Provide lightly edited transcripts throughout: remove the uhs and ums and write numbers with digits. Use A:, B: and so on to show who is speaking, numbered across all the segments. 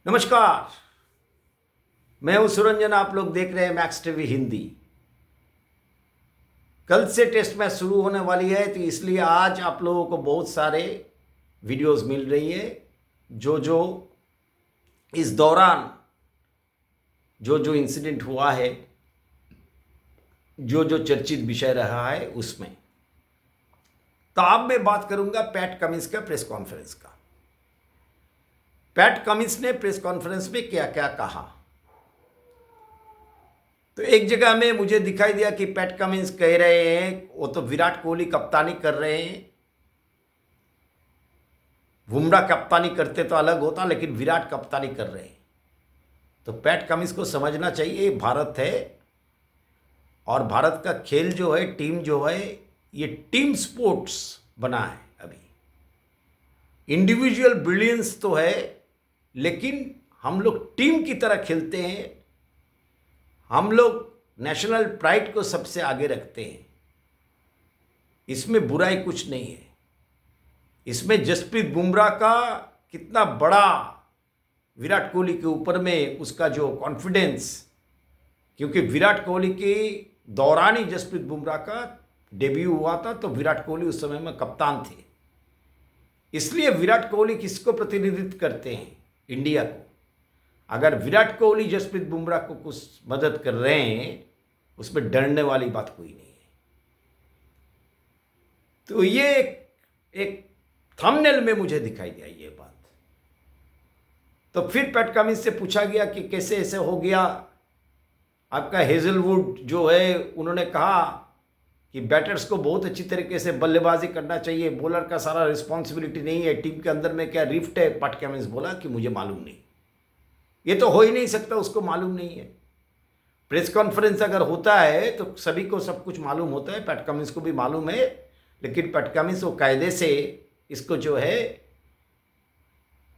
A: नमस्कार। मैं हूं सुरंजन। आप लोग देख रहे हैं मैक्स टीवी हिंदी। कल से टेस्ट मैच शुरू होने वाली है, तो इसलिए आज आप लोगों को बहुत सारे वीडियोस मिल रही है जो इस दौरान जो इंसिडेंट हुआ है, जो चर्चित विषय रहा है उसमें। तो अब मैं बात करूंगा पैट कमिंस का प्रेस कॉन्फ्रेंस का। पैट कमिंस ने प्रेस कॉन्फ्रेंस में क्या क्या कहा, तो एक जगह में मुझे दिखाई दिया कि पैट कमिंस कह रहे हैं वो तो विराट कोहली कप्तानी कर रहे हैं, बुमराह कप्तानी करते तो अलग होता, लेकिन विराट कप्तानी कर रहे हैं। तो पैट कमिंस को समझना चाहिए भारत है, और भारत का खेल जो है, टीम जो है, ये टीम स्पोर्ट्स बना है। अभी इंडिविजुअल ब्रिलियंस तो है, लेकिन हम लोग टीम की तरह खेलते हैं। हम लोग नेशनल प्राइड को सबसे आगे रखते हैं। इसमें बुराई कुछ नहीं है। इसमें जसप्रीत बुमराह का कितना बड़ा विराट कोहली के ऊपर में उसका जो कॉन्फिडेंस, क्योंकि विराट कोहली के दौरान ही जसप्रीत बुमराह का डेब्यू हुआ था, तो विराट कोहली उस समय में कप्तान थे। इसलिए विराट कोहली किसको प्रतिनिधित्व करते हैं? इंडिया को। अगर विराट कोहली जसप्रीत बुमराह को कुछ मदद कर रहे हैं, उसमें डरने वाली बात कोई नहीं है। तो ये एक थंबनेल में मुझे दिखाई दिया ये बात। तो फिर पैट कमिंस से पूछा गया कि कैसे ऐसे हो गया। आपका हेजलवुड जो है, उन्होंने कहा कि बैटर्स को बहुत अच्छी तरीके से बल्लेबाजी करना चाहिए, बॉलर का सारा रिस्पॉन्सिबिलिटी नहीं है, टीम के अंदर में क्या रिफ्ट है। पैट कमिंस बोला कि मुझे मालूम नहीं, ये तो हो ही नहीं सकता, उसको मालूम नहीं है। प्रेस कॉन्फ्रेंस अगर होता है तो सभी को सब कुछ मालूम होता है, पैट कमिंस को भी मालूम है, लेकिन पैट कमिंस वो कायदे से इसको जो है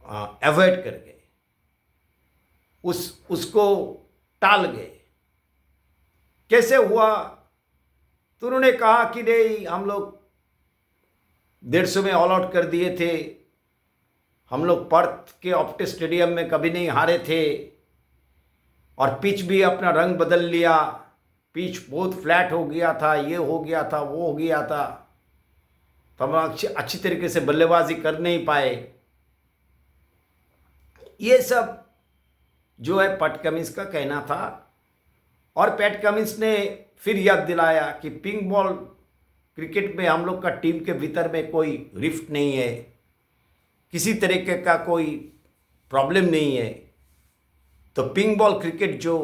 A: अवॉइड कर गए, उसको टाल गए। कैसे हुआ? तो उन्होंने कहा कि नहीं, हम लोग 150 में ऑल आउट कर दिए थे, हम लोग पर्थ के ऑप्टिस स्टेडियम में कभी नहीं हारे थे, और पिच भी अपना रंग बदल लिया, पिच बहुत फ्लैट हो गया था, ये हो गया था, वो हो गया था, तो हम अच्छी तरीके से बल्लेबाजी कर नहीं पाए। ये सब जो है पैट कमिंस का कहना था। और पैट कमिंस ने फिर याद दिलाया कि पिंक बॉल क्रिकेट में हम लोग का टीम के भीतर में कोई रिफ्ट नहीं है, किसी तरीके का कोई प्रॉब्लम नहीं है। तो पिंक बॉल क्रिकेट जो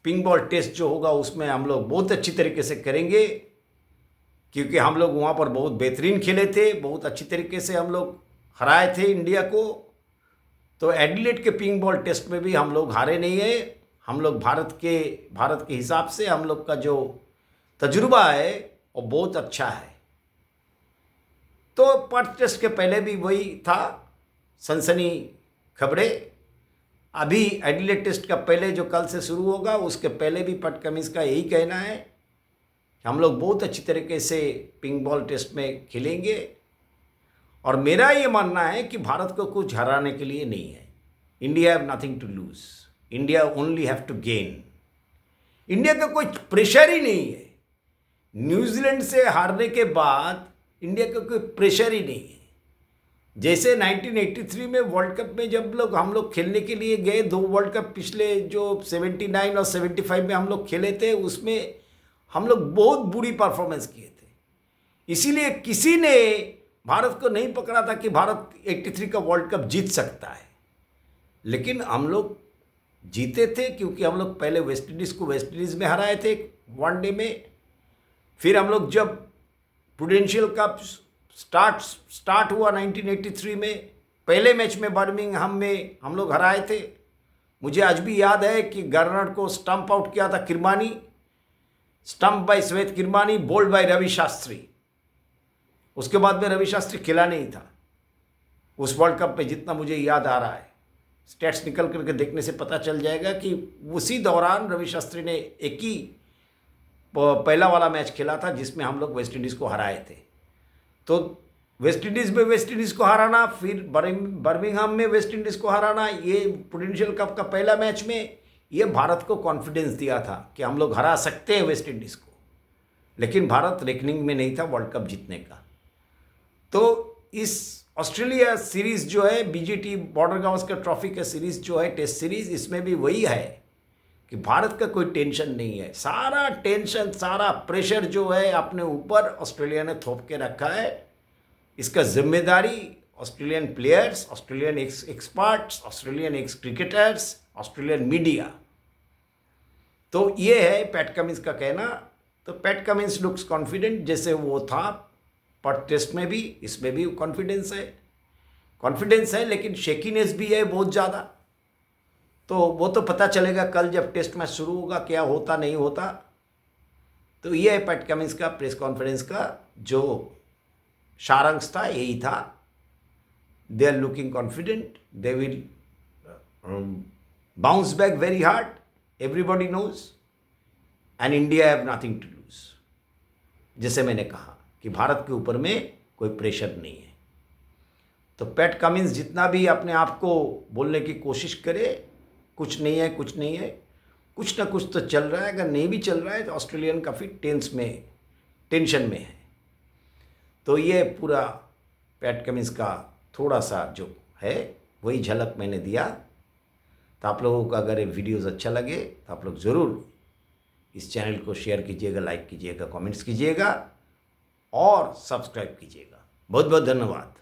A: पिंक बॉल टेस्ट जो होगा, उसमें हम लोग बहुत अच्छी तरीके से करेंगे, क्योंकि हम लोग वहाँ पर बहुत बेहतरीन खेले थे, बहुत अच्छी तरीके से हम लोग हराए थे इंडिया को। तो एडिलेड के पिंक बॉल टेस्ट में भी हम लोग हारे नहीं है। हम लोग भारत के हिसाब से हम लोग का जो तजुर्बा है वो बहुत अच्छा है। तो पर्थ टेस्ट के पहले भी वही था, सनसनी खबरें। अभी एडिलेड टेस्ट का पहले जो कल से शुरू होगा, उसके पहले भी पैट कमिंस का यही कहना है कि हम लोग बहुत अच्छी तरीके से पिंक बॉल टेस्ट में खेलेंगे। और मेरा ये मानना है कि भारत को कुछ हराने के लिए नहीं है। India have nothing to lose, India only have to gain. India का कोई प्रेशर ही नहीं है। न्यूजीलैंड से हारने के बाद इंडिया का कोई प्रेशर ही नहीं है। जैसे 1983 में वर्ल्ड कप में जब हम लोग खेलने के लिए गए, 2 वर्ल्ड कप पिछले जो 79 और 75 में हम लोग खेले थे, उसमें हम लोग बहुत बुरी परफॉर्मेंस किए थे। इसीलिए किसी ने भारत को नहीं पकड़ा था कि भारत 83 का वर्ल्ड कप जीत सकता है। लेकिन हम लोग जीते थे, क्योंकि हम लोग पहले वेस्ट इंडीज़ में हराए थे वनडे में। फिर हम लोग जब प्रूडेंशियल कप स्टार्ट हुआ 1983 में, पहले मैच में बर्मिंघम में हम लोग हराए थे। मुझे आज भी याद है कि गार्नर को स्टंप आउट किया था किरमानी, स्टंप बाय श्वेत किरमानी, बोल्ड बाय रवि शास्त्री। उसके बाद में रवि शास्त्री खेला नहीं था उस वर्ल्ड कप में, जितना मुझे याद आ रहा है। स्टैट्स निकल करके देखने से पता चल जाएगा कि उसी दौरान रवि शास्त्री ने एक ही पहला वाला मैच खेला था जिसमें हम लोग वेस्ट इंडीज़ को हराए थे। तो वेस्ट इंडीज़ में वेस्ट इंडीज़ को हराना, फिर बर्मिंघम में वेस्ट इंडीज़ को हराना, ये प्रूडेंशियल कप का पहला मैच में ये भारत को कॉन्फिडेंस दिया था कि हम लोग हरा सकते हैं वेस्ट इंडीज़ को। लेकिन भारत रेकनिंग में नहीं था वर्ल्ड कप जीतने का। तो इस ऑस्ट्रेलिया सीरीज़ जो है, बीजीटी बॉर्डर गावस्कर ट्रॉफी का सीरीज़ जो है, टेस्ट सीरीज़, इसमें भी वही है कि भारत का कोई टेंशन नहीं है। सारा टेंशन, सारा प्रेशर जो है अपने ऊपर ऑस्ट्रेलिया ने थोप के रखा है। इसका जिम्मेदारी Australian players, Australian experts, Australian x cricketers, Australian media. तो ये है पैट कमिंस का कहना। तो पैट कमिंस लुक्स कॉन्फिडेंट जैसे वो था पर टेस्ट में भी, इसमें भी कॉन्फिडेंस है, लेकिन शेकीनेस भी है बहुत ज़्यादा। तो वो तो पता चलेगा कल जब टेस्ट मैच शुरू होगा क्या होता नहीं होता। तो ये है पैट कमिंस का प्रेस कॉन्फ्रेंस का जो सारांश था, यही था। They are looking confident, they will bounce back very hard, everybody knows, and India have nothing to lose. जैसे मैंने कहा कि भारत के ऊपर में कोई प्रेशर नहीं है। तो पैट कमिंस जितना भी अपने आप को बोलने की कोशिश करे, कुछ नहीं है, कुछ ना कुछ तो चल रहा है। अगर नहीं भी चल रहा है तो ऑस्ट्रेलियन काफ़ी टेंशन में है। तो ये पूरा पैट कमिंस का थोड़ा सा जो है वही झलक मैंने दिया। तो आप लोगों को अगर ये वीडियोज़ अच्छा लगे तो आप लोग ज़रूर इस चैनल को शेयर कीजिएगा, लाइक कीजिएगा, कमेंट्स कीजिएगा और सब्सक्राइब कीजिएगा। बहुत बहुत धन्यवाद।